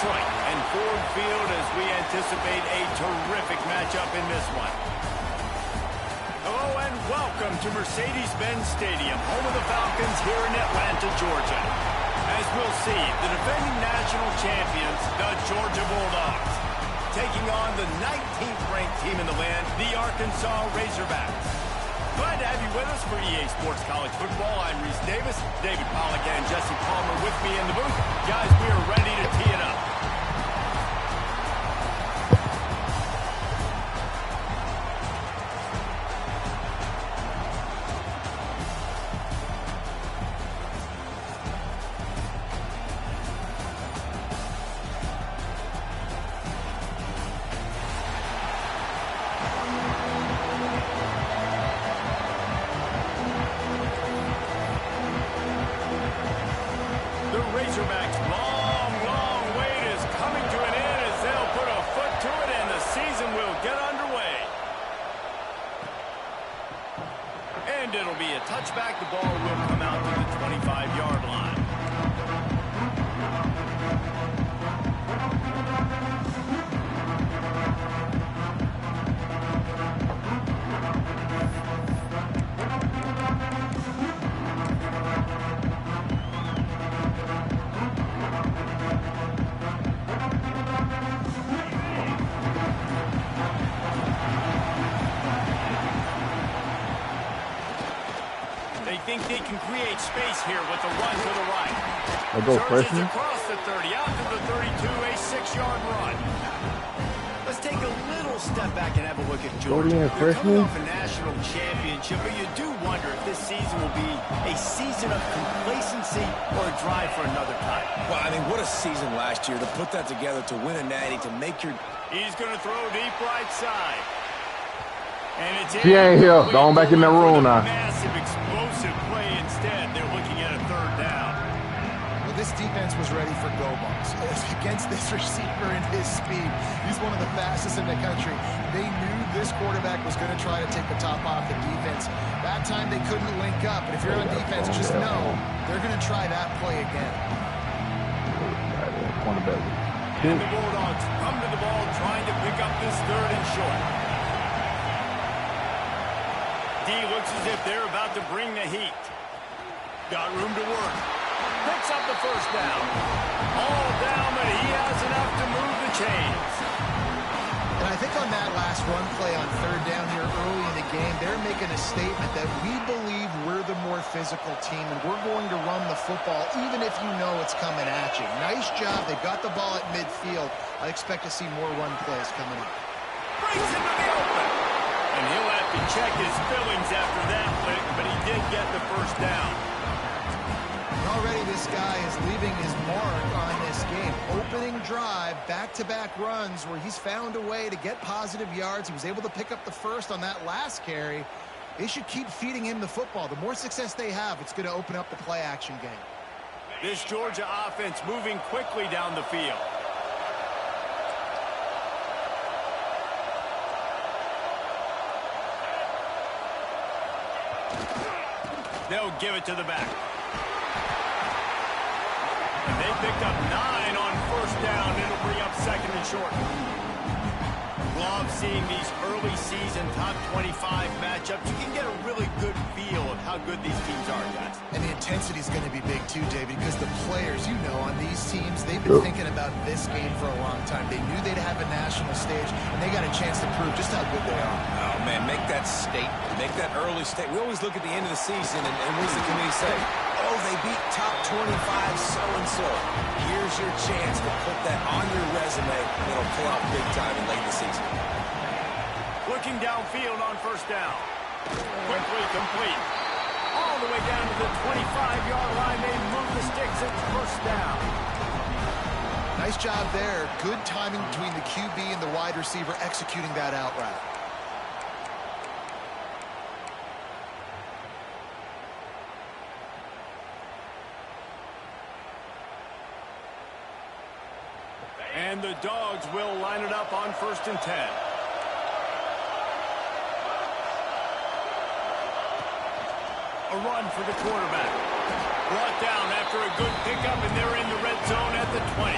Detroit and Ford Field as we anticipate a terrific matchup in this one. Hello and welcome to Mercedes-Benz Stadium, home of the Falcons here in Atlanta, Georgia. As we'll see, the defending national champions, the Georgia Bulldogs, taking on the 19th ranked team in the land, the Arkansas Razorbacks. Glad to have you with us for EA Sports College Football. I'm Reese Davis, David Pollack and Jesse Palmer with me in the booth. Guys, we are ready to tee it up. Razorbacks' long wait is coming to an end as they'll put a foot to it and the season will get underway. And it'll be a touchback. The ball will come out to the 25-yard line. Think they can create space here with the run to the right. I go freshman. Across the 30, out to the 32, a 6-yard run. Let's take a little step back and have a look at Georgia. They're coming off a national championship, but you do wonder if this season will be a season of complacency or a drive for another time. Well, I mean, what a season last year to put that together, to win a natty, to make your... He's going to throw deep right side. And it's she ain't here. Going back in that room now. Massive explosive play instead. They're looking at a third down. Well, this defense was ready for go bumps. Against this receiver and his speed, he's one of the fastest in the country. They knew this quarterback was going to try to take the top off the defense. That time they couldn't link up. But if you're on defense, just know they're going to try that play again. And the Bulldogs come to the ball trying to pick up this third and short. D looks as if they're about to bring the heat. Got room to work. Picks up the first down. All down, but he has enough to move the chains. And I think on that last run play on third down here early in the game, they're making a statement that we believe we're the more physical team and we're going to run the football even if you know it's coming at you. Nice job. They got the ball at midfield. I expect to see more run plays coming up. Breaks into the open. And he'll have to check his fillings after that lick, but he did get the first down. And already this guy is leaving his mark on this game. Opening drive, back-to-back runs where he's found a way to get positive yards. He was able to pick up the first on that last carry. They should keep feeding him the football. The more success they have, it's going to open up the play-action game. This Georgia offense moving quickly down the field. They'll give it to the back. And they picked up 9 on first down. It'll bring up second and short. Love seeing these early season top 25 matchups. You can get a really good feel of how good these teams are, guys. And the intensity is going to be big too, David, because the players, you know, on these teams, they've been thinking about this game for a long time. They knew they'd have a national stage, and they got a chance to prove just how good they are. Oh, man, make that statement. Make that early statement. We always look at the end of the season, and what does the committee say? Oh, they beat top 25 so-and-so. Here's your chance to put that on your resume, and it'll pay off big time in late in the season. Looking downfield on first down. Quickly complete. All the way down to the 25-yard line. They move the sticks. It's first down. Nice job there. Good timing between the QB and the wide receiver executing that out route. And the Dogs will line it up on 1st and 10. A run for the quarterback. Brought down after a good pickup, and they're in the red zone at the 20.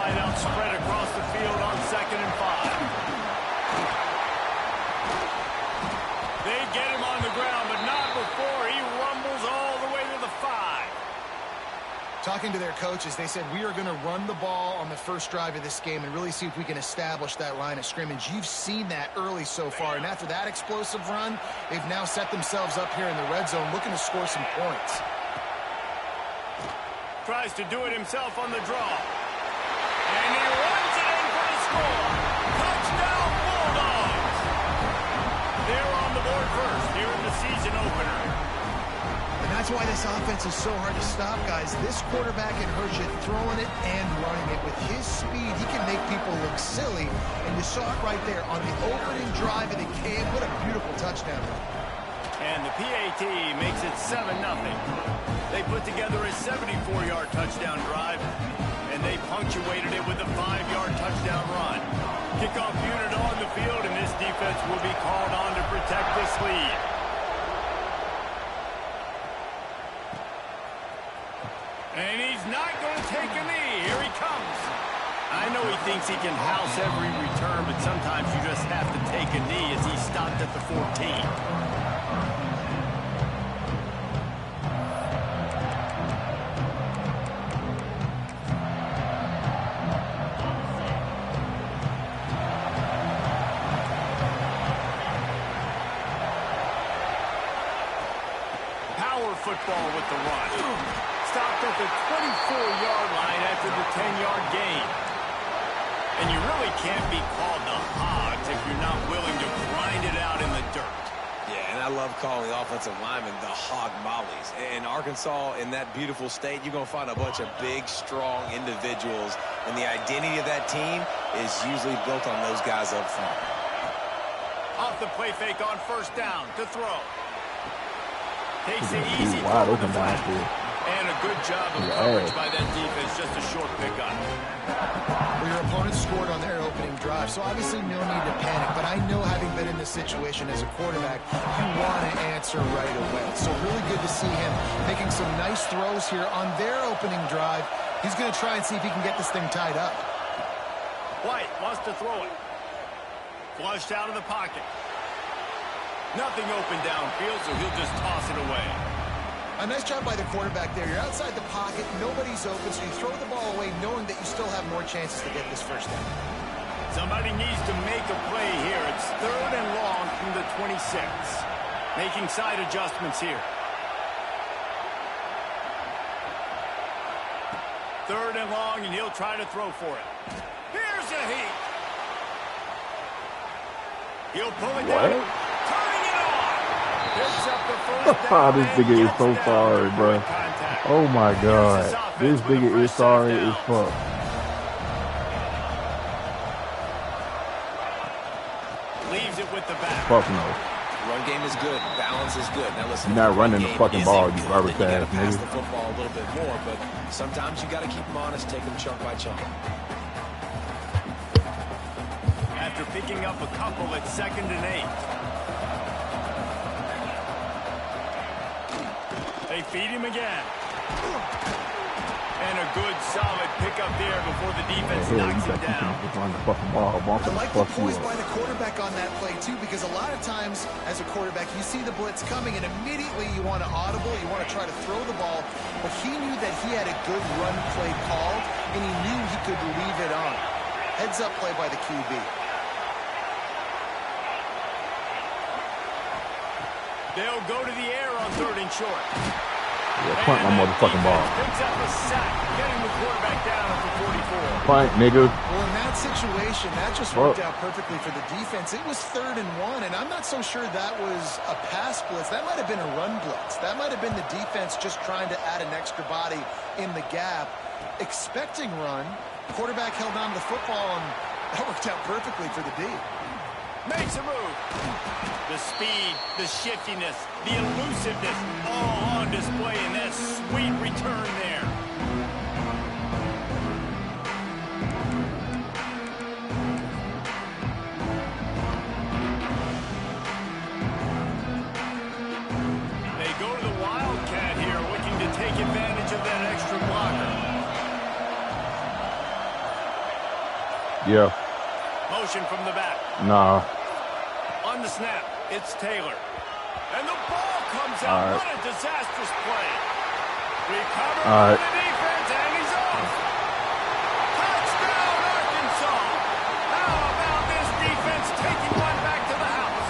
wideout spread across the field on 2nd and 5. They get him on the ground, but not before he rumbles all the way to the 5. Talking to their coaches, they said, we are going to run the ball on the first drive of this game and really see if we can establish that line of scrimmage. You've seen that early so far, and after that explosive run, they've now set themselves up here in the red zone looking to score some points. Tries to do it himself on the draw. And he runs it in for the score. Touchdown, Bulldogs! They're on the board first here in the season opener. And that's why this offense is so hard to stop, guys. This quarterback can hurt you throwing it and running it. With his speed, he can make people look silly. And you saw it right there on the opening drive of the game. What a beautiful touchdown. And the PAT makes it 7-0. They put together a 74-yard touchdown drive, and they punctuated it with a 5-yard touchdown run. Kickoff unit on the field, and this defense will be called on to protect this lead. And he's not going to take a knee. Here he comes. I know he thinks he can house every return, but sometimes you just have to take a knee as he stopped at the 14. Football with the run. Stopped at the 24-yard line after the 10-yard gain. And you really can't be called the Hogs if you're not willing to grind it out in the dirt. Yeah, and I love calling the offensive linemen the hog mollies. In Arkansas, in that beautiful state, you're going to find a bunch of big, strong individuals. And the identity of that team is usually built on those guys up front. Off the play fake on first down to throw. Takes it easy. Wide open downfield. And a good job of coverage by that defense. Just a short pickup. Well, your opponent scored on their opening drive, so obviously no need to panic. But I know, having been in this situation as a quarterback, you want to answer right away. So really good to see him making some nice throws here on their opening drive. He's going to try and see if he can get this thing tied up. White wants to throw it. Flushed out of the pocket. Nothing open downfield, so he'll just toss it away. A nice job by the quarterback there. You're outside the pocket, nobody's open, so you throw the ball away knowing that you still have more chances to get this first down. Somebody needs to make a play here. It's 3rd and long from the 26. Making side adjustments here. 3rd and long, and he'll try to throw for it. Here's a heat. He'll pull it down. This nigga is so sorry, bro. Oh my god. This nigga is sorry as fuck. Leaves it with the back. Fuck no. Run game is good. Balance is good. Now listen, you're not running the fucking ball, you rubber ass nigga. pass The football a little bit more, but sometimes you got to keep them honest, take them chunk by chunk. After picking up a couple at 2nd and 8. They feed him again. And a good, solid pickup there before the defense knocks him down. I like the poise by the quarterback on that play, too, because a lot of times, as a quarterback, you see the blitz coming, and immediately you want to audible, you want to try to throw the ball. But he knew that he had a good run play called, and he knew he could leave it on. Heads-up play by the QB. They'll go to the air on 3rd and short. Yeah, punt my motherfucking ball. Picks up a sack, getting the quarterback down at the 44. Punt, nigga. Well, in that situation, that just worked out perfectly for the defense. It was 3rd and 1, and I'm not so sure that was a pass blitz. That might have been a run blitz. That might have been the defense just trying to add an extra body in the gap. Expecting run, quarterback held on to the football, and that worked out perfectly for the D. Makes a move. The speed, the shiftiness, the elusiveness, all on display in that sweet return there. They go to the Wildcat here, looking to take advantage of that extra blocker. Yeah. Motion from the back. Nah. On the snap, it's Taylor. And the ball comes out. What a disastrous play. Recovered by the defense, and he's off. Touchdown, Arkansas. How about this defense taking one back to the house?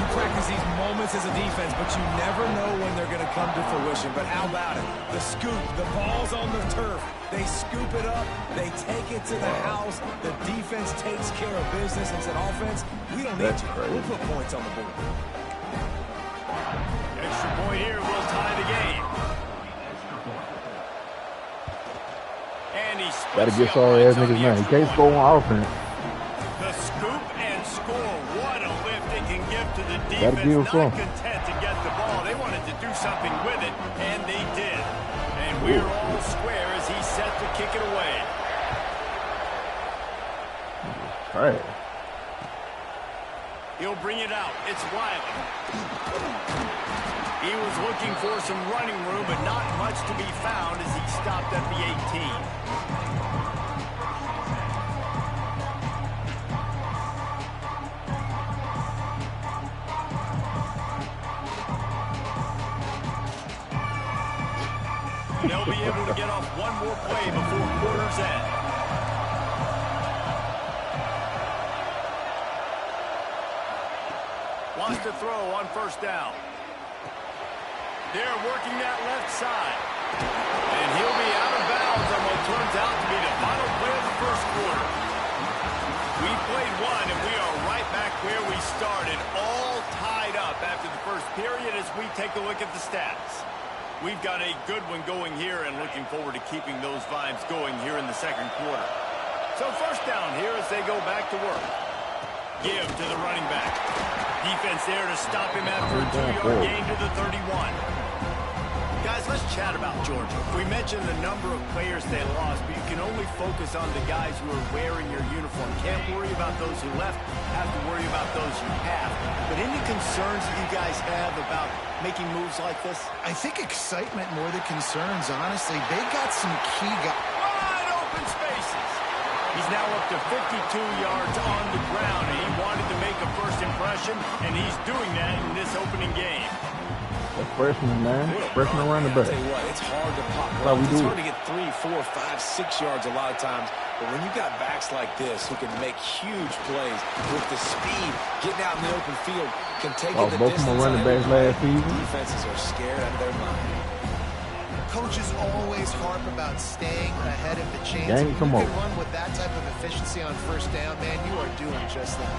You practice these moments as a defense, but you never know when they're going to come to fruition. But how about it? The scoop, the ball's on the turf. They scoop it up. They take it to the house. The defense takes care of business and said, offense, we don't need you. We'll put points on the board. Extra point here will tie the game. And he gotta get sorry ass niggas, man. He can't score on offense. The scoop and score. What a lift it can give to the defense. Not content to get the ball. They wanted to do something with it, and they did. And we're all square as he's set to kick it away. All right. He'll bring it out. It's Wiley. He was looking for some running room, but not much to be found as he stopped at the 18. They'll be able to get off one more play before quarter's end. Wants to throw on first down. They're working that left side. And he'll be out of bounds on what turns out to be the final play of the first quarter. We played one, and we are right back where we started, all tied up after the first period as we take a look at the stats. We've got a good one going here and looking forward to keeping those vibes going here in the second quarter. So first down here as they go back to work. Give to the running back. Defense there to stop him after a 2-yard gain to the 31. Guys, let's chat about Georgia. We mentioned the number of players they lost, but you can only focus on the guys who are wearing your uniform. Can't worry about those who left, have to worry about those you have. But any concerns that you guys have about making moves like this? I think excitement more than concerns, honestly. They got some key guys. Wide open spaces. He's now up to 52 yards on the ground, and he wanted to make a first impression, and he's doing that in this opening game. That's freshman, man. Freshman running back. I'll tell you what, it's hard to pop. It's hard to get 3, 4, 5, 6 yards a lot of times. But when you got backs like this who can make huge plays with the speed, getting out in the open field, can take it the both distance. of them running backs last season. Defenses are scared out of their mind. Coaches always harp about staying ahead of the chains. If you can run with that type of efficiency on first down, man, you are doing just that.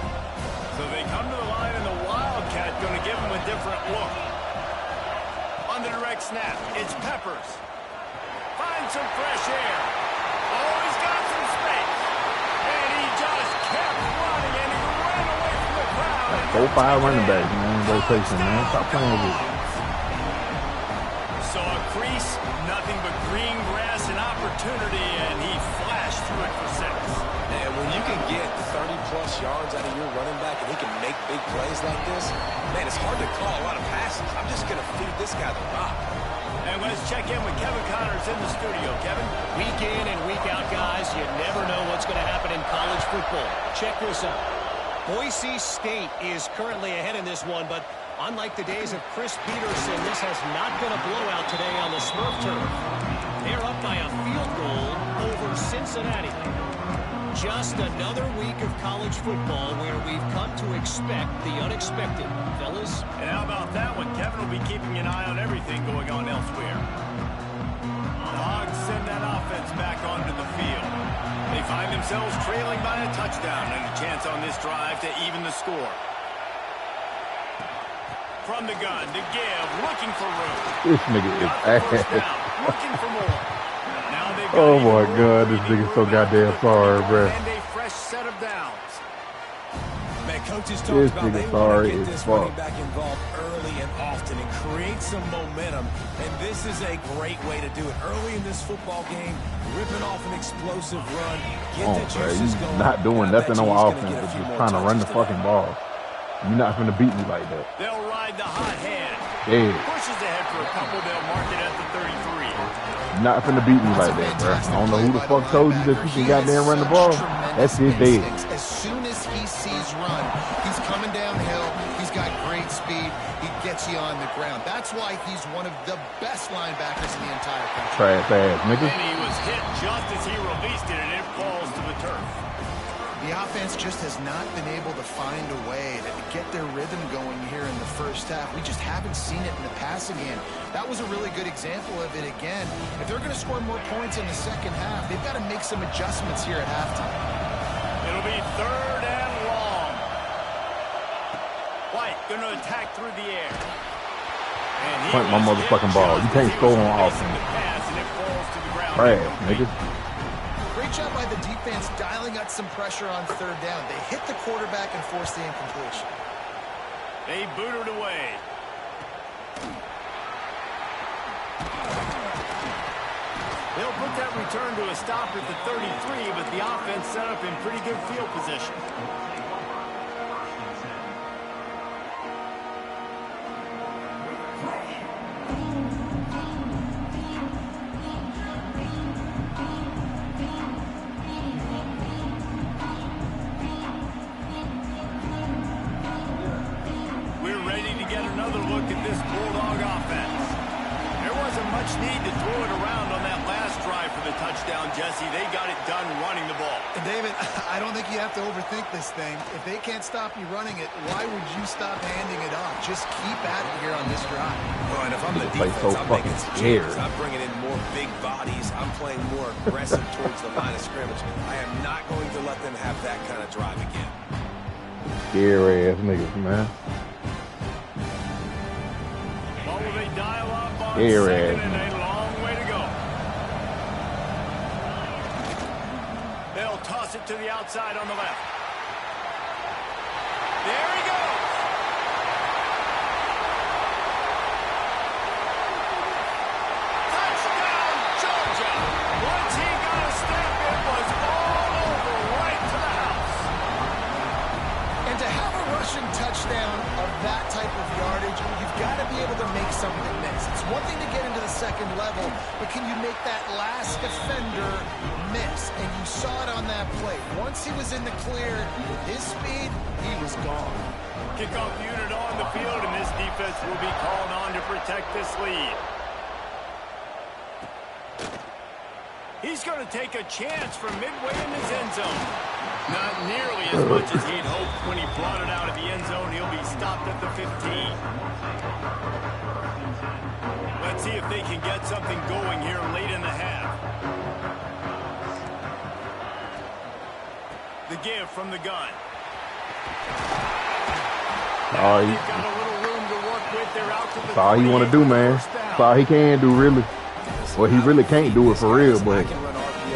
So they come to the line, and the Wildcat going to give them a different look. On the direct snap, it's Peppers. Finds some fresh air. Oh, he's got some space. And he just kept running, and he ran away from the crowd. 4-5 running backs, man. Rotation, man. Stop playing with it. So a crease, nothing but green grass and opportunity, and he flashed through it for 6. And when you can get 30-plus yards out of your running back and he can make big plays like this, man, it's hard to call a lot of passes. I'm just going to feed this guy the rock. And let's check in with Kevin Connors in the studio. Kevin? Week in and week out, guys, you never know what's going to happen in college football. Check this out. Boise State is currently ahead in this one, but unlike the days of Chris Peterson, this has not been a blowout today on the Smurf turf. They're up by a field goal over Cincinnati. Just another week of college football where we've come to expect the unexpected, fellas. And how about that one? Kevin will be keeping an eye on everything going on elsewhere. The Hogs send that offense back onto the field. They find themselves trailing by a touchdown and a chance on this drive to even the score. From the gun to give, looking for room. This nigga is ass. Looking for more. Oh my God, this nigga's so goddamn sorry, bro. And a fresh set of downs. Man, coaches talked about they want to get this running back involved early and often and create some momentum. And this is a great way to do it. Early in this football game, ripping off an explosive run, get the juices going. Not doing nothing on offense, but just trying to run the fucking ball. You're not going to beat me like that. They'll ride the hot hand. Yeah. Pushes ahead for a couple. They'll mark it at the 33. Not finna beat me like that, bro. I don't know who the fuck told you that you can goddamn run the ball. That's his dead. As soon as he sees run, he's coming downhill. He's got great speed. He gets you on the ground. That's why he's one of the best linebackers in the entire country. Trash ass, nigga. And he was hit just as he released it, and it falls to the turf. The offense just has not been able to find a way to get their rhythm going here in the first half. We just haven't seen it in the passing game. That was a really good example of it again. If they're going to score more points in the second half, they've got to make some adjustments here at halftime. It'll be 3rd and long. White going to attack through the air. Punt my motherfucking ball. You can't score on offense. Trash, nigga. Great job by the defense dialing up some pressure on 3rd down. They hit the quarterback and forced the incompletion. They booted away. They'll put that return to a stop at the 33, but the offense set up in pretty good field position. Need to throw it around on that last drive for the touchdown, Jesse. They got it done running the ball. And David, I don't think you have to overthink this thing. If they can't stop you running it, why would you stop handing it off? Just keep at it here on this drive. Well, and if I'm the defense, so I'm making some changes. scared. I'm bringing in more big bodies. I'm playing more aggressive towards the line of scrimmage. I am not going to let them have that kind of drive again. Scary ass niggas, man. What will they dial up on Scary ass. second and a long way to go? They'll toss it to the outside on the left. There he goes. Touchdown, Georgia. Once he got a step, it was all over right to the house. And to have a rushing touchdown of that type of yardage, you've got to be able to make something miss. It's one thing to get into the second level, but can you make that last defender miss? And you saw it on that play. Once he was in the clear, with his speed, he was gone. Kickoff unit on the field, and this defense will be called on to protect this lead. He's going to take a chance from midway in his end zone. Not nearly as much as he'd hoped when he brought it out of the end zone. He'll be stopped at the 15. Let's see if they can get something going here late in the half. The give from the gun. All he, They've got a little room to work with. They're out to the that's all he want to do, man. That's all he can do, really. Well, he really can't do it for real, but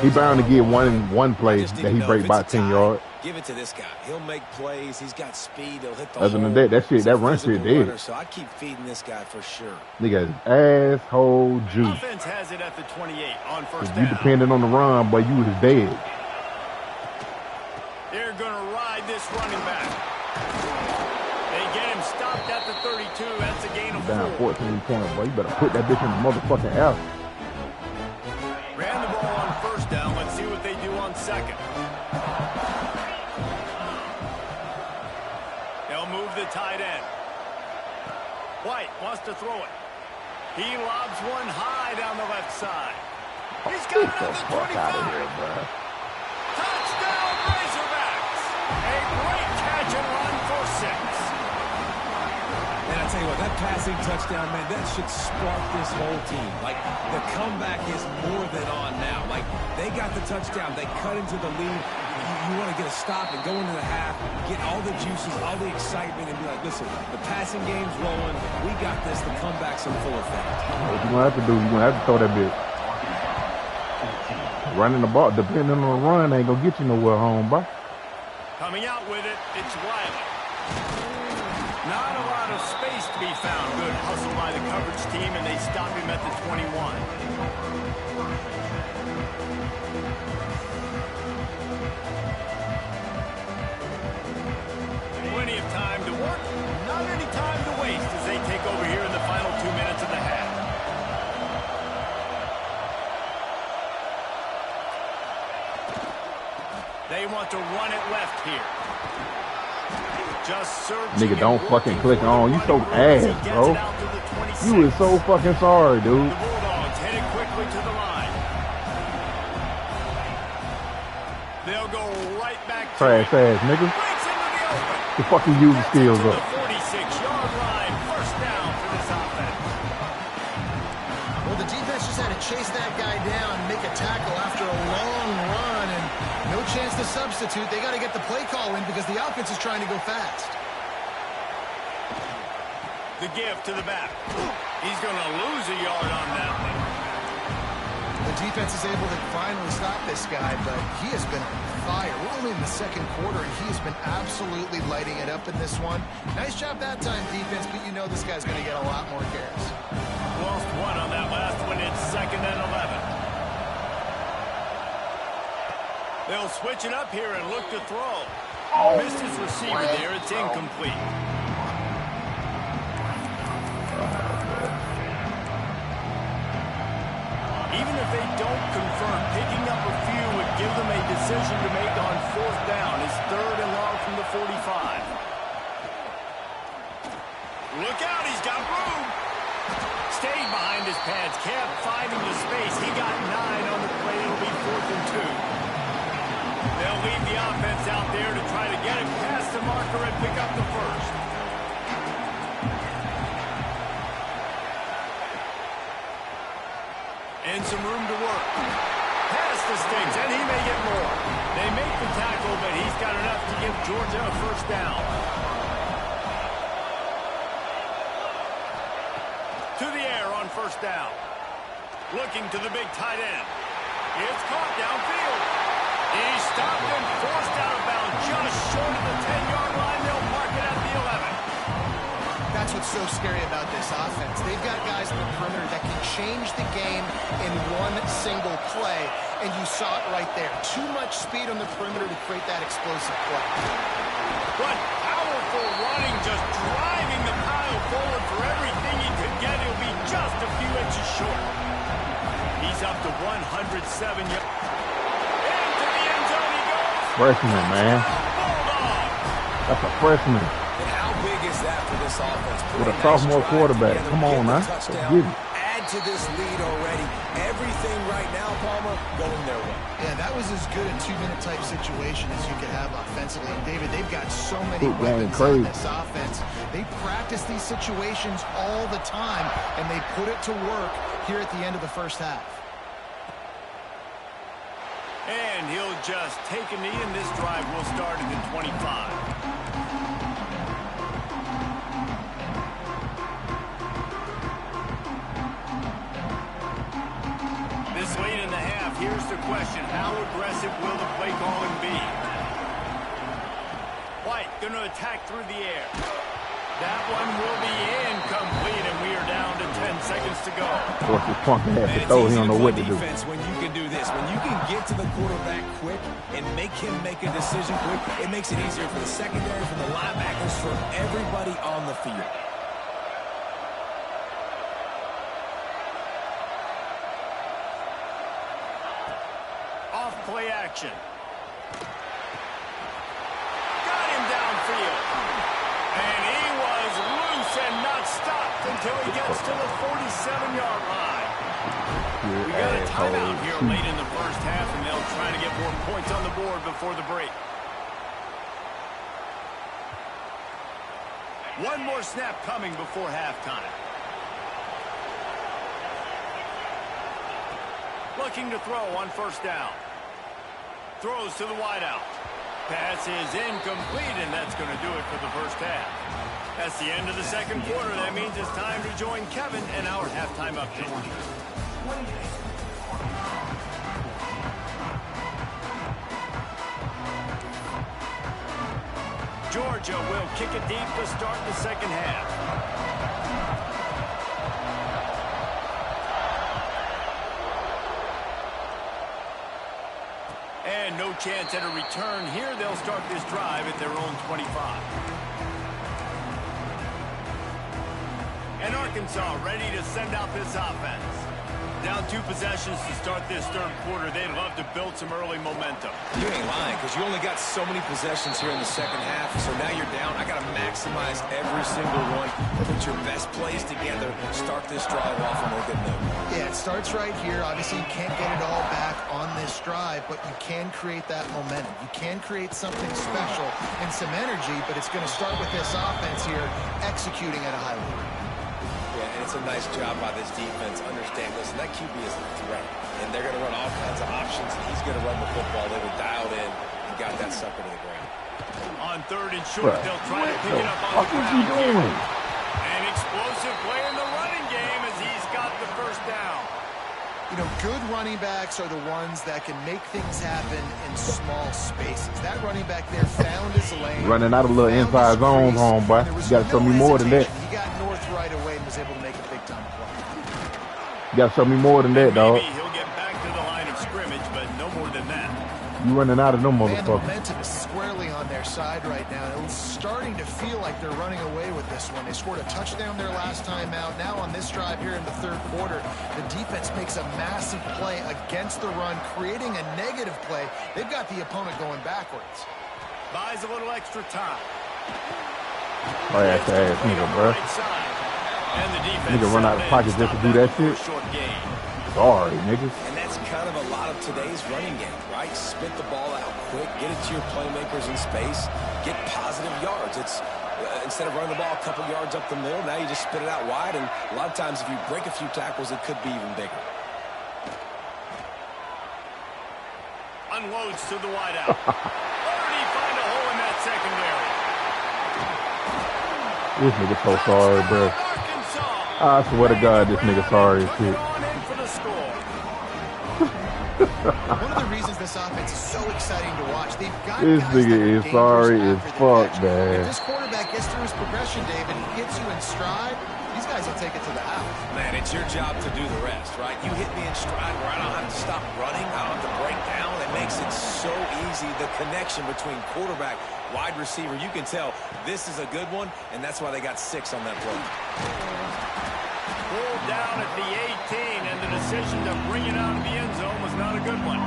he bound to get one play that he break by 10 yards. Give it to this guy. He'll make plays. He's got speed. He'll hit the Other than that, that run shit dead. So I keep feeding this guy for sure. Nigga, asshole juice. Offense has it at the 28 on first If down. you depending on the run, boy, you was dead. They're going to ride this running back. They get him stopped at the 32. That's a gain of Down 4. 14 points, boy. You better put that bitch in the motherfucking air. Ran the ball on first down. Let's see what they do on second. They'll move the tight end. White wants to throw it. He lobs one high down the left side. He's got it at the 25. Out of here, bro. Touchdown, Razorbacks. A great catch and run for 6. And I tell you what, that passing touchdown, man, that should spark this whole team. Like, the comeback is more than on now. Like, they got the touchdown. They cut into the lead. You want to get a stop and go into the half, get all the juices, all the excitement, and be like, listen, the passing game's rolling. We got this. The comeback's in full effect. What you gonna have to do, you gonna have to throw that bitch. Running the ball, depending on the run, ain't gonna get you nowhere home, bro. Coming out with it, it's Riley. Not a lot of space to be found. Good hustle by the coverage team, and they stop him at the 21. Plenty of time to work, not any time to waste as they take over here in the final want to run it left here. Just searching. Nigga, don't fucking click on. You so ass, bro. You is so fucking sorry, dude. The Bulldogs headed quickly to the line. They'll go right back to Trash ass, nigga. breaks into the open. The fucking user skills To the up. 46-yard line. First down for this offense. Well, the defense just had to chase that guy down and make a tackle after a long run, and no chance to substitute. They got to get the play call in because the offense is trying to go fast. The give to the back. He's going to lose a yard on that one. The defense is able to finally stop this guy, but he has been on fire. We're only in the second quarter, and he has been absolutely lighting it up in this one. Nice job that time, defense, but you know this guy's going to get a lot more carries. Lost one on that last one. It's 2nd and 11. They'll switch it up here and look to throw. Missed his receiver there. It's incomplete. Even if they don't confirm, picking up a few would give them a decision to make on 4th down. It's 3rd and long from the 45. Look out, he's got room. Stayed behind his pads, kept finding the space. He got 9 on the play. It'll be 4th and 2. They'll leave the offense out there to try to get it past the marker and pick up the first. And some room to work. Past the sticks, and he may get more. They make the tackle, but he's got enough to give Georgia a first down. To the air on first down. Looking to the big tight end. It's caught downfield. He's stopped and forced out of bounds just short of the 10-yard line. They'll mark it at the 11. That's what's so scary about this offense. They've got guys in the perimeter that can change the game in one single play, and you saw it right there. Too much speed on the perimeter to create that explosive play. But powerful running, just driving the pile forward for everything he could get. He'll be just a few inches short. He's up to 107 yards. Into the end zone he goes. Freshman, man. That's a freshman. And how big is that for this offense? With a sophomore quarterback. Come on, man. Get it. Add to this lead already. Everything right now, Palmer, going their way. Yeah, that was as good a 2-minute type situation as you could have offensively. And David, they've got so many weapons on this offense. They practice these situations all the time, and they put it to work here at the end of the first half. And he'll just take a knee, and this drive will start at the 25. This late in the half, here's the question. How aggressive will the play calling be? White going to attack through the air. That one will be incomplete, and we are down to 10 seconds to go. Force his punk ass to throw. He don't know what to do. When you can do this, when you can get to the quarterback quick and make him make a decision quick, it makes it easier for the secondary, for the linebackers, for everybody on the field. Off play action. Got him downfield. And he was loose and not stopped until he gets to the 47-yard line. We got a timeout here late in the first half, and they'll try to get more points on the board before the break. One more snap coming before halftime. Looking to throw on first down. Throws to the wideout. Pass is incomplete, and that's going to do it for the first half. That's the end of the second quarter. That means it's time to join Kevin and our halftime update. Georgia will kick it deep to start the second half. And no chance at a return here. They'll start this drive at their own 25. And Arkansas ready to send out this offense. Down 2 possessions to start this third quarter. They'd love to build some early momentum. You ain't lying, because you only got so many possessions here in the second half, so now you're down. I got to maximize every single one. Put your best plays together. Start this drive off on a good note. Yeah, it starts right here. Obviously, you can't get it all back on this drive, but you can create that momentum. You can create something special and some energy, but it's going to start with this offense here executing at a high level. Yeah, and it's a nice job by this defense. Understand, listen, that QB is a threat, and they're going to run all kinds of options, and he's going to run the football. They were dialed in and got that sucker to the ground. On 3rd and short, they'll try to pick it up on the ground. What is he doing? An explosive play in the running game as he's got the first down. You know, good running backs are the ones that can make things happen in small spaces. That running back there found his lane. Running out of little inside zones, homeboy. You got to show me more than that. He got north right away and was able to make a big-time play. You got to show me more than that, dog. Maybe he'll get back to the line of scrimmage, but no more than that. You running out of them Man, the motherfuckers. momentum is squarely on their side right now. It's starting to feel like they're running away with this one. They scored a touchdown their last time out. Now on this drive here in the third quarter, the defense makes a massive play against the run, creating a negative play. They've got the opponent going backwards. Buys a little extra time. Ass nigga, bro. Right side. And the defense Nigga run out of pocket just to do that shit. Short gain. Sorry, niggas. And that's kind of a lot of today's running game, right? Spit the ball out quick, get it to your playmakers in space, get positive yards. It's instead of running the ball a couple yards up the middle, now you just spit it out wide, and a lot of times if you break a few tackles, it could be even bigger. Unloads to the wideout. Already find a hole in that secondary. This nigga so sorry, bro. I swear to God, this nigga sorry as shit. One of the reasons this offense is so exciting to watch, they've got This guys nigga that are is sorry dangerous as after the fuck, catch. man. If this quarterback gets through his progression, David, and hits you in stride, these guys will take it to the house. Man, it's your job to do the rest, right? You hit me in stride where I don't have to stop running, I don't have to break down. It makes it so easy, the connection between quarterback, wide receiver. You can tell this is a good one, and that's why they got 6 on that play. Pulled down at the 18, and the decision to bring it out of the end zone was not a good one.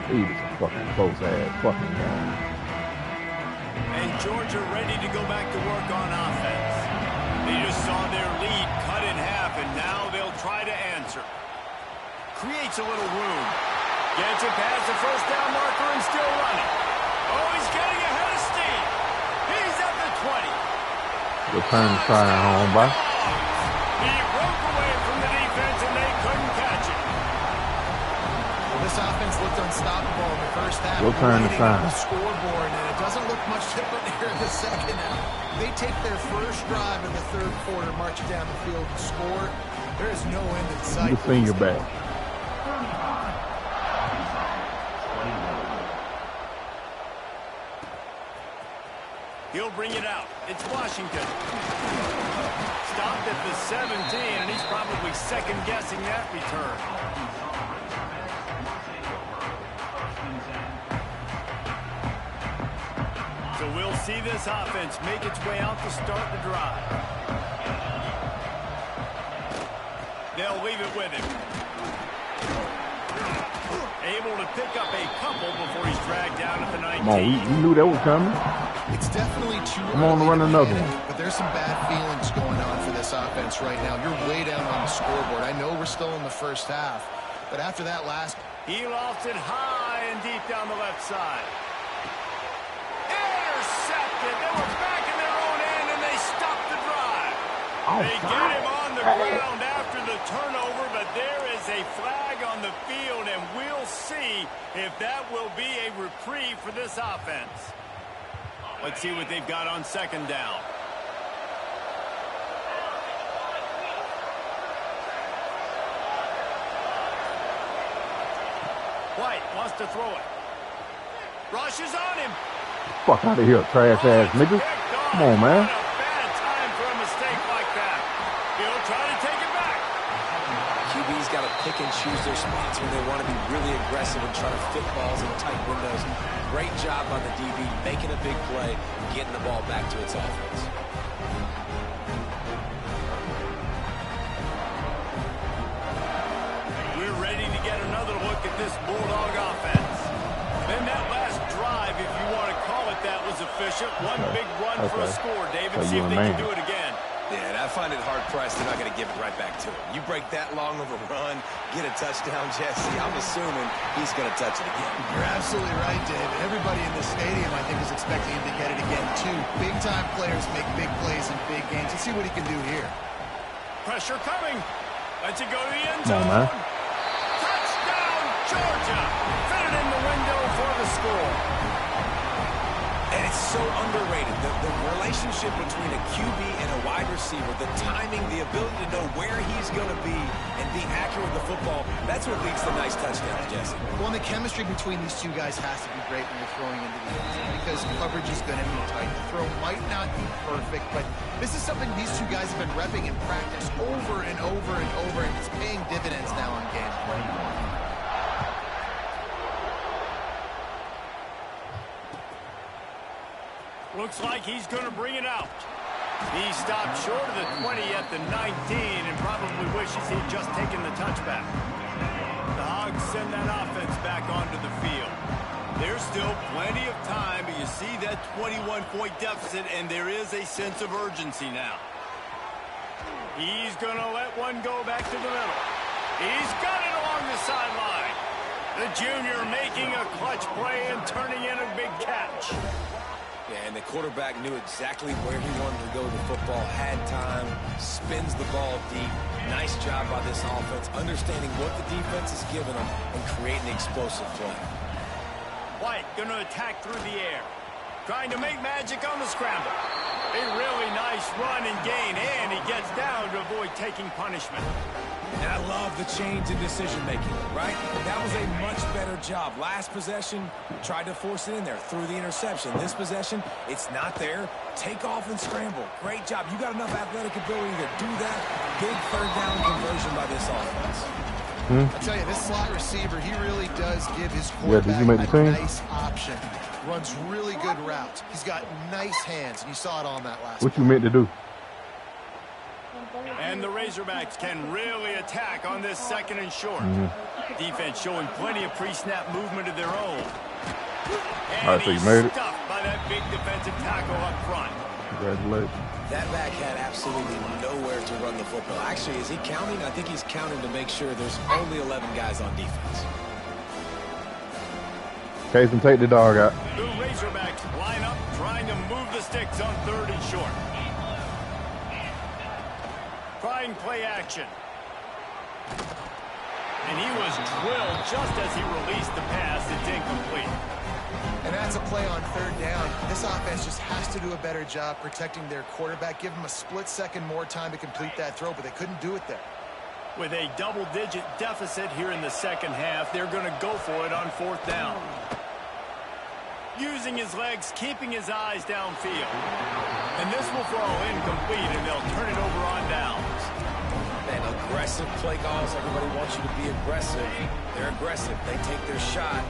He was a fucking close ass fucking game. And Georgia ready to go back to work on offense. They just saw their lead cut in half, and now they'll try to answer. Creates a little room. Gets it past the first down marker and still running. Oh, he's getting ahead of steam. He's at the 20. Return to trying home, bye. He broke away from the defense, and they couldn't catch it. Well, this offense looked unstoppable in the first half. We'll turn the Leading time. on the scoreboard, and it doesn't look much different here in the second half. They take their first drive in the third quarter, march down the field and score. There is no end in sight. The senior back. He'll bring it out. It's Washington. Stopped at the 17, and he's probably second-guessing that return. So we'll see this offense make its way out to start the drive. They'll leave it with him. Able to pick up a couple before he's dragged down at the 19. Come on, we knew that was coming. It's definitely too Come on, early run to another panic, one. but there's some bad feelings going on for this offense right now. You're way down on the scoreboard. I know we're still in the first half, but after that last... He lofts it high and deep down the left side. Intercepted. They were back in their own end, and they stopped the drive. They get him on the ground after the turnover, but there is a flag on the field, and we'll see if that will be a reprieve for this offense. Let's see what they've got on second down. White wants to throw it. Rushes on him. Fuck out of here, trash ass nigga. Come on, man. What a bad time for a mistake like that. He'll try to take it back. QB DB's got to pick and choose their spots when they want to be really aggressive and try to fit balls in tight windows. Great job by the DB making a big play, getting the ball back to its offense. We're ready to get another look at this Bulldog offense. Then that last drive, if you want to call it that, was efficient. One big run for a score, David. See if they can do it again. Yeah, and I find it hard-pressed they're not going to give it right back to him. You break that long of a run, get a touchdown, Jesse, I'm assuming he's going to touch it again. You're absolutely right, Dave. Everybody in the stadium, I think, is expecting him to get it again, too. Big-time players make big plays in big games. Let's see what he can do here. Pressure coming. Let's it go to the end zone. Touchdown, Georgia. Fit it in the window for the score. And it's so underrated. The relationship between a QB and a wide receiver, the timing, the ability to know where he's going to be and be accurate with the football, that's what leads to nice touchdowns, Jesse. Well, and the chemistry between these two guys has to be great when you're throwing into the end zone because coverage is going to be tight. The throw might not be perfect, but this is something these two guys have been repping in practice over and over and over, and it's paying dividends now on game play. Looks like he's going to bring it out. He stopped short of the 20 at the 19 and probably wishes he'd just taken the touchback. The Hogs send that offense back onto the field. There's still plenty of time, but you see that 21-point deficit, and there is a sense of urgency now. He's going to let one go back to the middle. He's got it along the sideline. The junior making a clutch play and turning in a big catch. Yeah, and the quarterback knew exactly where he wanted to go with the football, had time, spins the ball deep. Nice job by this offense, understanding what the defense is giving them and creating the explosive play. White going to attack through the air, trying to make magic on the scramble. A really nice run and gain, and he gets down to avoid taking punishment. And I love the change in decision-making, right? That was a much better job. Last possession, tried to force it in there, threw the interception. This possession, it's not there. Take off and scramble. Great job. You got enough athletic ability to do that. Big third down conversion by this offense. I tell you, this slot receiver, he really does give his quarterback a nice option. Runs really good routes. He's got nice hands, and you saw it on that last What you meant to do? And the Razorbacks can really attack on this second and short. Defense showing plenty of pre-snap movement of their own. And so you made it. Stuffed by that big defensive tackle up front. Congratulations. That back had absolutely nowhere to run the football. Actually, is he counting? I think he's counting to make sure there's only 11 guys on defense. Case and take the dog out. The Razorbacks line up, trying to move the sticks on third and short. Trying play action. And he was drilled just as he released the pass. It's incomplete. And that's a play on third down. This offense just has to do a better job protecting their quarterback. Give him a split second more time to complete that throw, but they couldn't do it there. With a double-digit deficit here in the second half, they're going to go for it on fourth down. Using his legs, keeping his eyes downfield. And this will fall incomplete, and they'll turn it over on downs. Man, aggressive play calls. Everybody wants you to be aggressive. They're aggressive. They take their shot.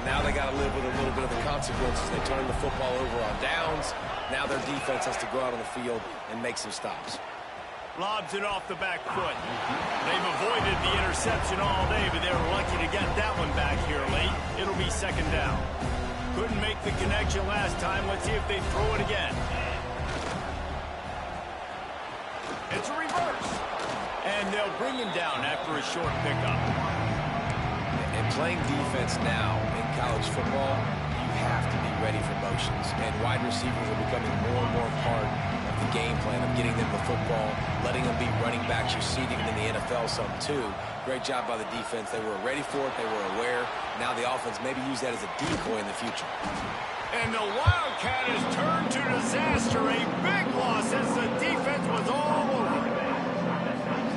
Now they got to live with a little bit of the consequences. They turn the football over on downs. Now their defense has to go out on the field and make some stops. Lobs it off the back foot. They've avoided the interception all day, but they were lucky to get that one back here late. It'll be second down. Couldn't make the connection last time. Let's see if they throw it again. It's a reverse. And they'll bring him down after a short pickup. And playing defense now in college football, you have to be ready for motions. And wide receivers are becoming more and more part of the game plan of getting them the football, letting them be running backs. You see it even in the NFL some too. Great job by the defense. They were ready for it. They were aware. Now the offense maybe use that as a decoy in the future. And the Wildcat has turned to disaster. A big loss as the defense was all over it.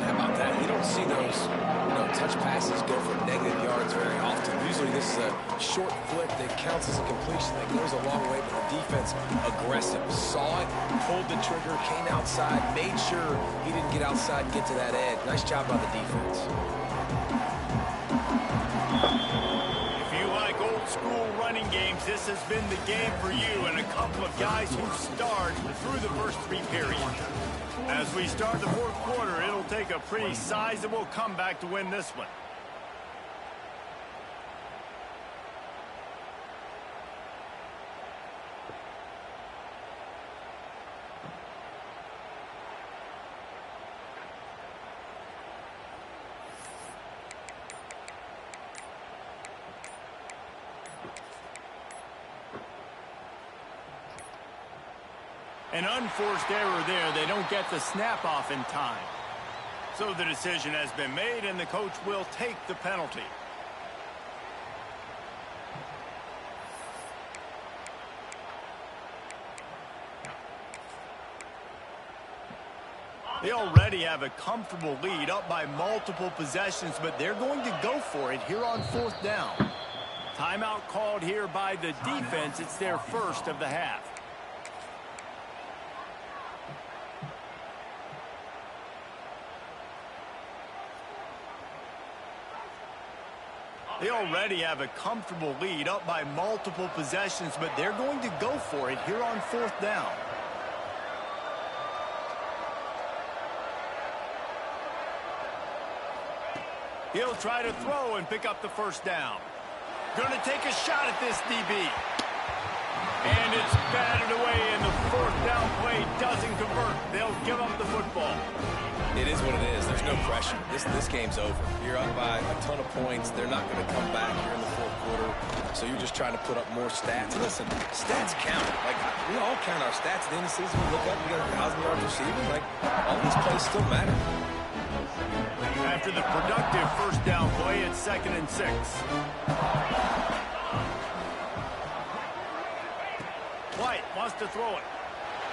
How about that? You don't see those touch passes go for negative yards very often. Usually this is a short flick that counts as a completion that goes a long way, but the defense aggressive. Saw it, pulled the trigger, came outside, made sure he didn't get outside and get to that edge. Nice job by the defense. has been the game for you and a couple of guys who starred through the first 3 periods. As we start the 4th quarter, it'll take a pretty sizable comeback to win this one. An unforced error there. They don't get the snap off in time. So the decision has been made, and the coach will take the penalty. They already have a comfortable lead, up by multiple possessions, but they're going to go for it here on 4th down. Timeout called here by the defense. It's their first of the half. They already have a comfortable lead, up by multiple possessions, but they're going to go for it here on 4th down. He'll try to throw and pick up the first down. Going to take a shot at this DB. And it's batted away, and the 4th down play doesn't convert. They'll give up the football. It is what it is. There's no pressure. This game's over. You're up by a ton of points. They're not going to come back here in the 4th quarter. So you're just trying to put up more stats. Listen, stats count. Like, we all count our stats at the end of the season. We look up, we got 1,000 yards receiving. Like, all these plays still matter. After the productive first down play, it's 2nd and 6. White wants to throw it.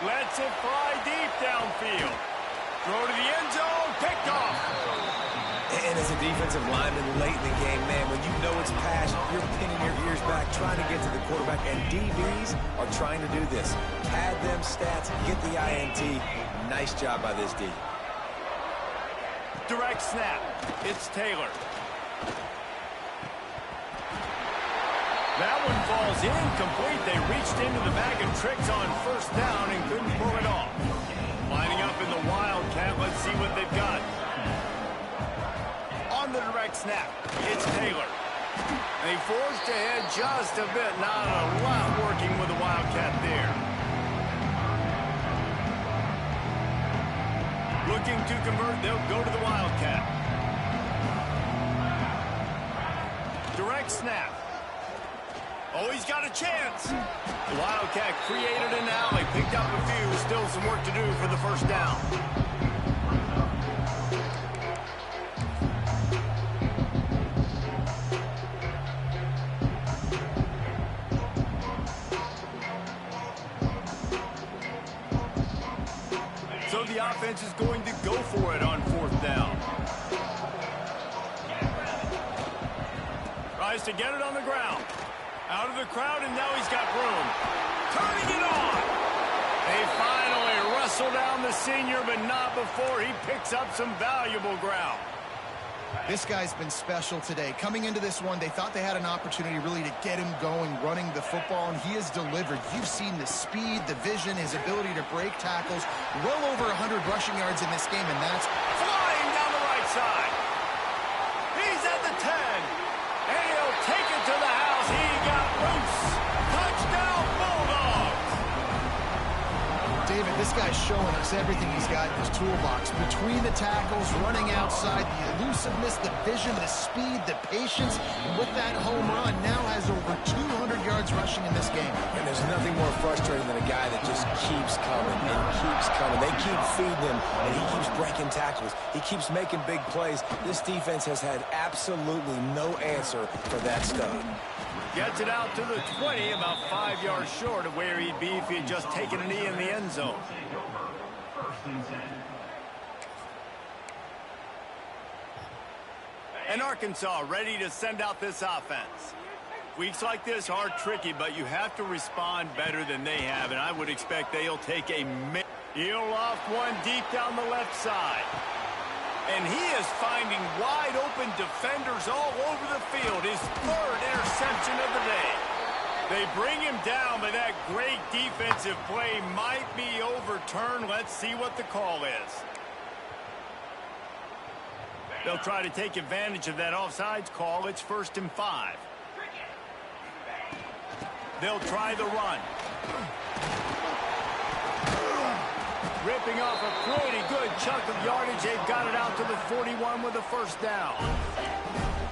Lets it fly deep downfield. Throw to the end zone, picked off. And as a defensive lineman late in the game, man, when you know it's pass, you're pinning your ears back, trying to get to the quarterback, and DBs are trying to do this. Pad them stats, get the INT. Nice job by this D. Direct snap. It's Taylor. That one falls incomplete. They reached into the bag of tricks on 1st down and couldn't pull it off. Lining up in the Wildcat. Let's see what they've got. On the direct snap, it's Taylor. They forced ahead just a bit. Not a lot working with the Wildcat there. Looking to convert, they'll go to the Wildcat. Direct snap. Oh, he's got a chance. The Wildcat created an alley, picked up a few. Still some work to do for the first down. So the offense is going to go for it on 4th down. Tries to get it on the ground. Out of the crowd, and now he's got room. Turning it on. They finally wrestle down the senior, but not before he picks up some valuable ground. This guy's been special today. Coming into this one, they thought they had an opportunity really to get him going, running the football, and he has delivered. You've seen the speed, the vision, his ability to break tackles. Well over 100 rushing yards in this game, and that's flying down the right side. He's at the 10, and he'll take it to the house. He got loose. Touchdown, Bulldogs. David, this guy's showing us everything he's got in his toolbox. Between the tackles, running outside, the elusiveness, the vision, the speed, the patience. And with that home run, now has over 200 yards rushing in this game. And there's nothing more frustrating than a guy that just keeps coming and keeps coming. They keep feeding him, and he keeps breaking tackles. He keeps making big plays. This defense has had absolutely no answer for that stud. Gets it out to the 20, about 5 yards short of where he'd be if he had just taken a knee in the end zone. And Arkansas ready to send out this offense. Weeks like this are tricky, but you have to respond better than they have, and I would expect they'll take a heel off one deep down the left side. And he is finding wide-open defenders all over the field. His 3rd interception of the day. They bring him down, but that great defensive play might be overturned. Let's see what the call is. They'll try to take advantage of that offsides call. It's 1st and 5. They'll try the run. Ripping off a pretty good chunk of yardage. They've got it out to the 41 with a 1st down.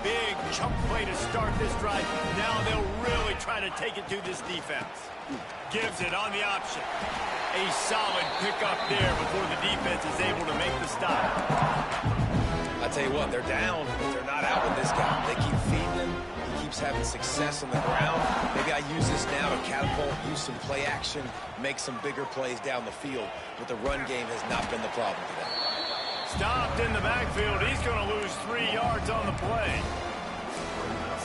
Big chunk play to start this drive. Now they'll really try to take it to this defense. Gives it on the option. A solid pickup there before the defense is able to make the stop. I tell you what, they're down, but they're not out with this guy. They keep feeding him. He keeps having success on the ground. Maybe I use this now to catapult, use some play action, make some bigger plays down the field. But the run game has not been the problem for them. Stopped in the backfield. He's going to lose 3 yards on the play.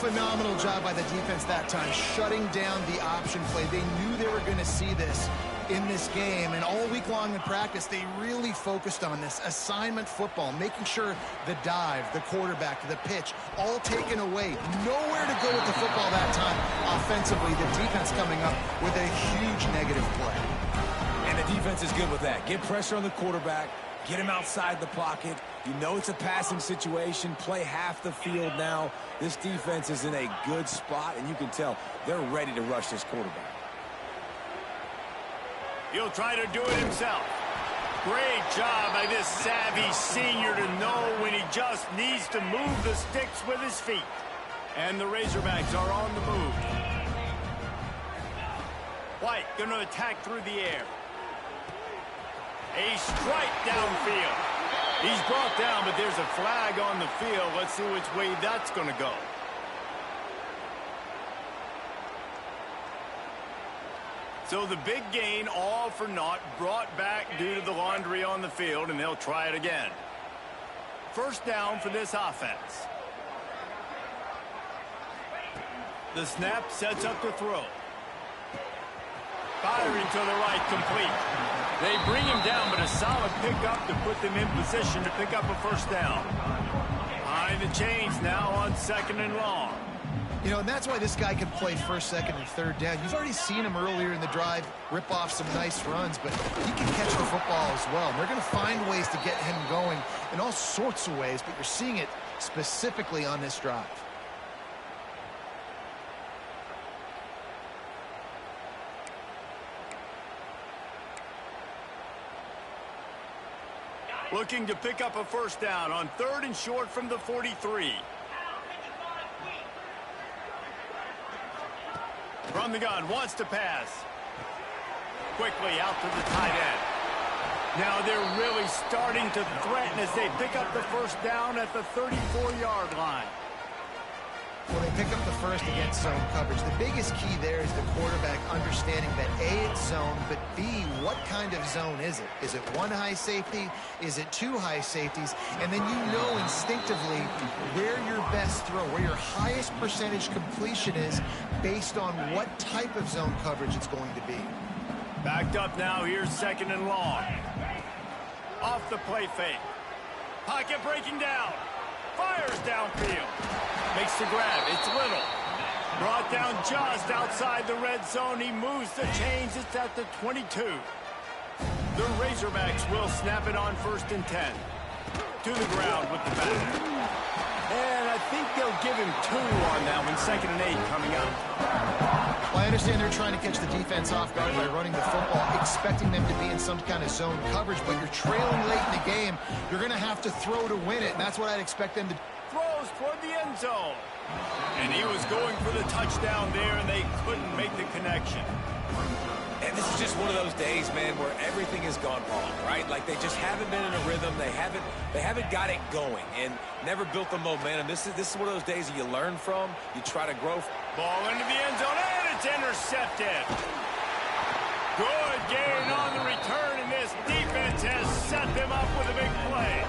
Phenomenal job by the defense that time, shutting down the option play. They knew they were going to see this in this game, and all week long in practice, they really focused on this assignment football, making sure the dive, the quarterback, the pitch, all taken away. Nowhere to go with the football that time offensively. The defense coming up with a huge negative play. And the defense is good with that. Get pressure on the quarterback, get him outside the pocket. You know it's a passing situation. Play half the field now. This defense is in a good spot, and you can tell they're ready to rush this quarterback. He'll try to do it himself. Great job by this savvy senior to know when he just needs to move the sticks with his feet. And the Razorbacks are on the move. White going to attack through the air. A strike downfield. He's brought down, but there's a flag on the field. Let's see which way that's going to go. So the big gain, all for naught, brought back due to the laundry on the field, and they'll try it again. 1st down for this offense. The snap sets up the throw. Firing to the right, complete. They bring him down, but a solid pickup to put them in position to pick up a 1st down. Behind the chains now on 2nd and long. You know, and that's why this guy can play 1st, 2nd, and 3rd down. You've already seen him earlier in the drive rip off some nice runs, but he can catch the football as well. And they're going to find ways to get him going in all sorts of ways, but you're seeing it specifically on this drive. Looking to pick up a 1st down on 3rd and short from the 43. From the gun, wants to pass. Quickly out to the tight end. Now they're really starting to threaten as they pick up the 1st down at the 34-yard line. Well, they pick up the 1st against zone coverage. The biggest key there is the quarterback understanding that A, it's zone, but B, what kind of zone is it? Is it 1 high safety? Is it 2 high safeties? And then you know instinctively where your best throw, where your highest percentage completion is based on what type of zone coverage it's going to be. Backed up now, here's 2nd and long. Off the play fake. Pocket breaking down. Fires downfield. Makes the grab. It's Little. Brought down just outside the red zone. He moves the chains. It's at the 22. The Razorbacks will snap it on 1st and 10. To the ground with the back. And I think they'll give him 2 on that one. 2nd and 8 coming up. Well, I understand they're trying to catch the defense off guard by running the football, expecting them to be in some kind of zone coverage, but you're trailing late in the game. You're going to have to throw to win it, and that's what I'd expect them to do. Throws toward the end zone. And he was going for the touchdown there, and they couldn't make the connection. And this is just one of those days, man, where everything has gone wrong, right? Like they just haven't been in a rhythm. They haven't got it going and never built the momentum. This is one of those days that you learn from. You try to grow. Ball into the end zone, and it's intercepted. Good gain on the return, and this defense has set them up with a big play.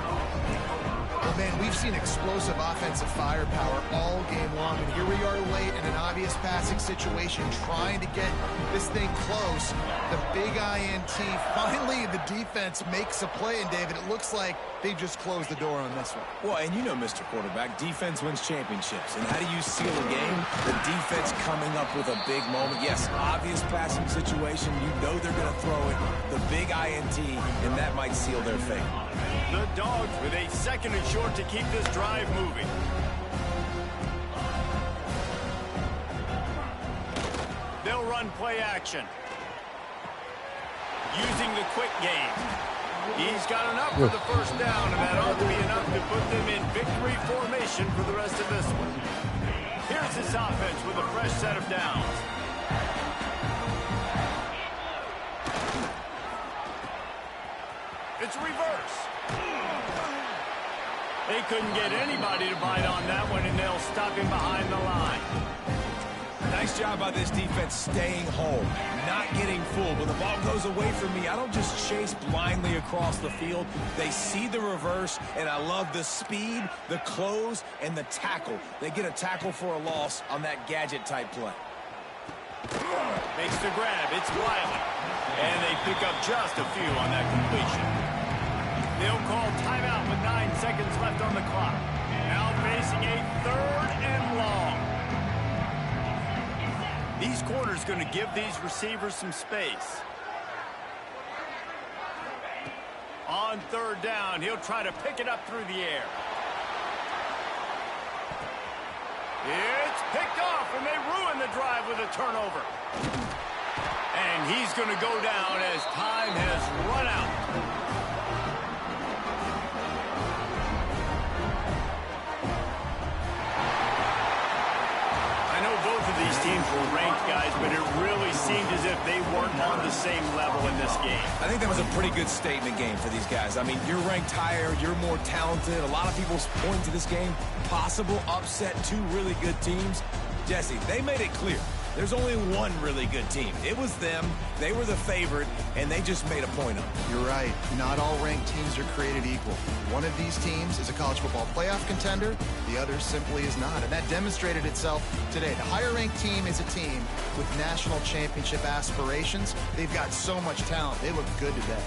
Oh, man, we've seen explosive offensive firepower all game long, and here we are late in an obvious passing situation trying to get this thing close. The big INT, finally the defense makes a play, and David, it looks like they just closed the door on this one. Well, and you know, Mr. Quarterback, defense wins championships. And how do you seal a game? The defense coming up with a big moment. Yes, obvious passing situation. You know they're going to throw it. The big INT, and that might seal their fate. The Dogs with a second and short to keep this drive moving. They'll run play action. Using the quick game. He's got enough for the first down, and that ought to be enough to put them in victory formation for the rest of this one. Here's this offense with a fresh set of downs. It's reverse. They couldn't get anybody to bite on that one, and they'll stop him behind the line. Nice job by this defense staying home, not getting fooled. When the ball goes away from me, I don't just chase blindly across the field. They see the reverse, and I love the speed, the close, and the tackle. They get a tackle for a loss on that gadget-type play. Makes the grab. It's Wiley. And they pick up just a few on that completion. They'll call timeout with 9 seconds left on the clock. Now facing a 3rd and long. These corners going to give these receivers some space. On 3rd down, he'll try to pick it up through the air. It's picked off, and they ruin the drive with a turnover. And he's going to go down as time has run out. These teams were ranked, guys, but it really seemed as if they weren't on the same level in this game. I think that was a pretty good statement game for these guys. I mean, you're ranked higher, you're more talented. A lot of people point to this game, possible upset, 2 really good teams. Jesse, they made it clear. There's only one really good team. It was them. They were the favorite, and they just made a point of it. You're right. Not all ranked teams are created equal. One of these teams is a college football playoff contender. The other simply is not, and that demonstrated itself today. The higher-ranked team is a team with national championship aspirations. They've got so much talent. They look good today.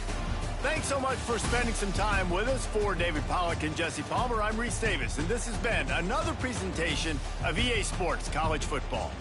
Thanks so much for spending some time with us. For David Pollack and Jesse Palmer, I'm Reese Davis, and this has been another presentation of EA Sports College Football.